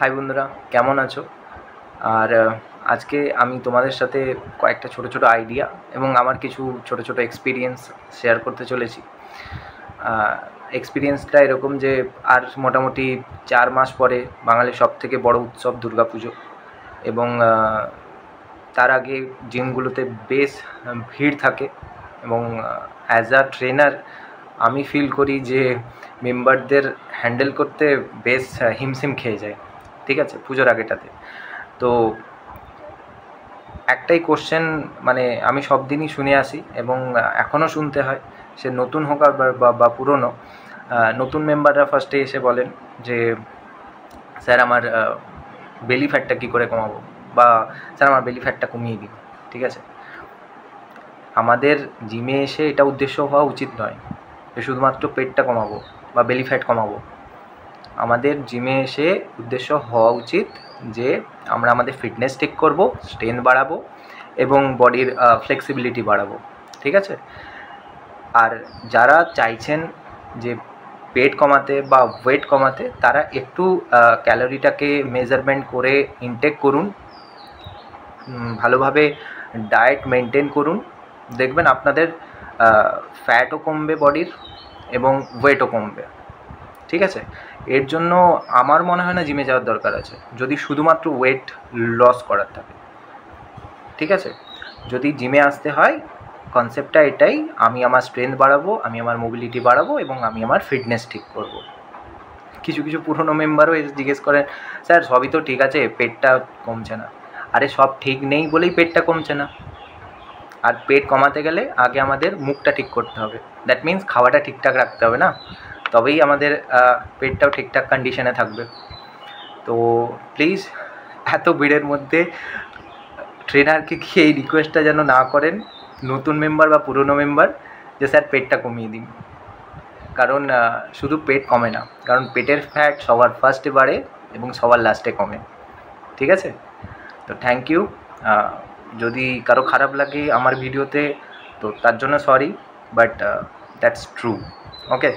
High বন্ধুরা, কেমন আছো? আর আজকে আমি তোমাদের সাথে কয়েকটা ছোট ছোট আইডিয়া এবং আমার কিছু ছোট ছোট এক্সপিরিয়েন্স শেয়ার করতে চলেছি। এক্সপিরিয়েন্সটা এরকম যে আর মোটামুটি 4 মাস পরে বাঙালির সবথেকে বড় উৎসব দুর্গাপুজো, এবং তার আগে জিমগুলোতে বেশ ভিড় থাকে, এবং অ্যাজ আ ট্রেনার আমি ফিল করি যে মেম্বারদের হ্যান্ডেল করতে বেশ হিমশিম খেয়ে যায়। ঠিক আছে, পুজোর আগেটাতে তো একটাই কোশ্চেন, মানে আমি সব দিনই শুনে আসি এবং এখনও শুনতে হয়, সে নতুন হোক আর বা পুরনো। নতুন মেম্বাররা ফার্স্টে এসে বলেন যে স্যার আমার বেলি ফ্যাটটা কী করে কমাবো, বা স্যার আমার বেলি ফ্যাটটা কমিয়ে দিন। ঠিক আছে, আমাদের জিমে এসে এটা উদ্দেশ্য হওয়া উচিত নয় যে শুধুমাত্র পেটটা কমাবো বা বেলি ফ্যাট কমাবো। আমাদের জিমে এসে উদ্দেশ্য হওয়া উচিত যে আমরা আমাদের ফিটনেস ঠিক করব, স্ট্রেংথ বাড়াবো এবং বডির ফ্লেক্সিবিলিটি বাড়াবো। ঠিক আছে, আর যারা চাইছেন যে পেট কমাতে বা ওয়েট কমাতে, তারা একটু ক্যালোরিটাকে মেজারমেন্ট করে ইনটেক করুন, ভালোভাবে ডায়েট মেনটেন করুন, দেখবেন আপনাদের ফ্যাটও কমবে বডির এবং ওয়েটও কমবে। ঠিক আছে, এর জন্য আমার মনে হয় না জিমে যাওয়ার দরকার আছে, যদি শুধুমাত্র ওয়েট লস করার থাকে। ঠিক আছে, যদি জিমে আসতে হয়, কনসেপ্টটা এটাই, আমি আমার স্ট্রেংথ বাড়াবো, আমি আমার মোবিলিটি বাড়াবো এবং আমি আমার ফিটনেস ঠিক করব। কিছু কিছু পুরনো মেম্বারও এসে জিজ্ঞেস করেন, স্যার সবই তো ঠিক আছে, পেটটা কমছে না। আরে সব ঠিক নেই বলেই পেটটা কমছে না। আর পেট কমাতে গেলে আগে আমাদের মুখটা ঠিক করতে হবে, দ্যাট মিন্স খাওয়াটা ঠিকঠাক রাখতে হবে না, তবেই আমাদের পেটটাও ঠিকঠাক কন্ডিশনে থাকবে। তো প্লিজ এত ভিড়ের মধ্যে ট্রেনারকে গিয়ে এই রিকোয়েস্টটা যেন না করেন, নতুন মেম্বার বা পুরনো মেম্বার, যে স্যার পেটটা কমিয়ে দিন। কারণ শুধু পেট কমে না, কারণ পেটের ফ্যাট সবার ফার্স্টে বাড়ে এবং সবার লাস্টে কমে। ঠিক আছে, তো থ্যাংক ইউ। যদি কারো খারাপ লাগে আমার ভিডিওতে, তো তার জন্য sorry, but that's true. Okay.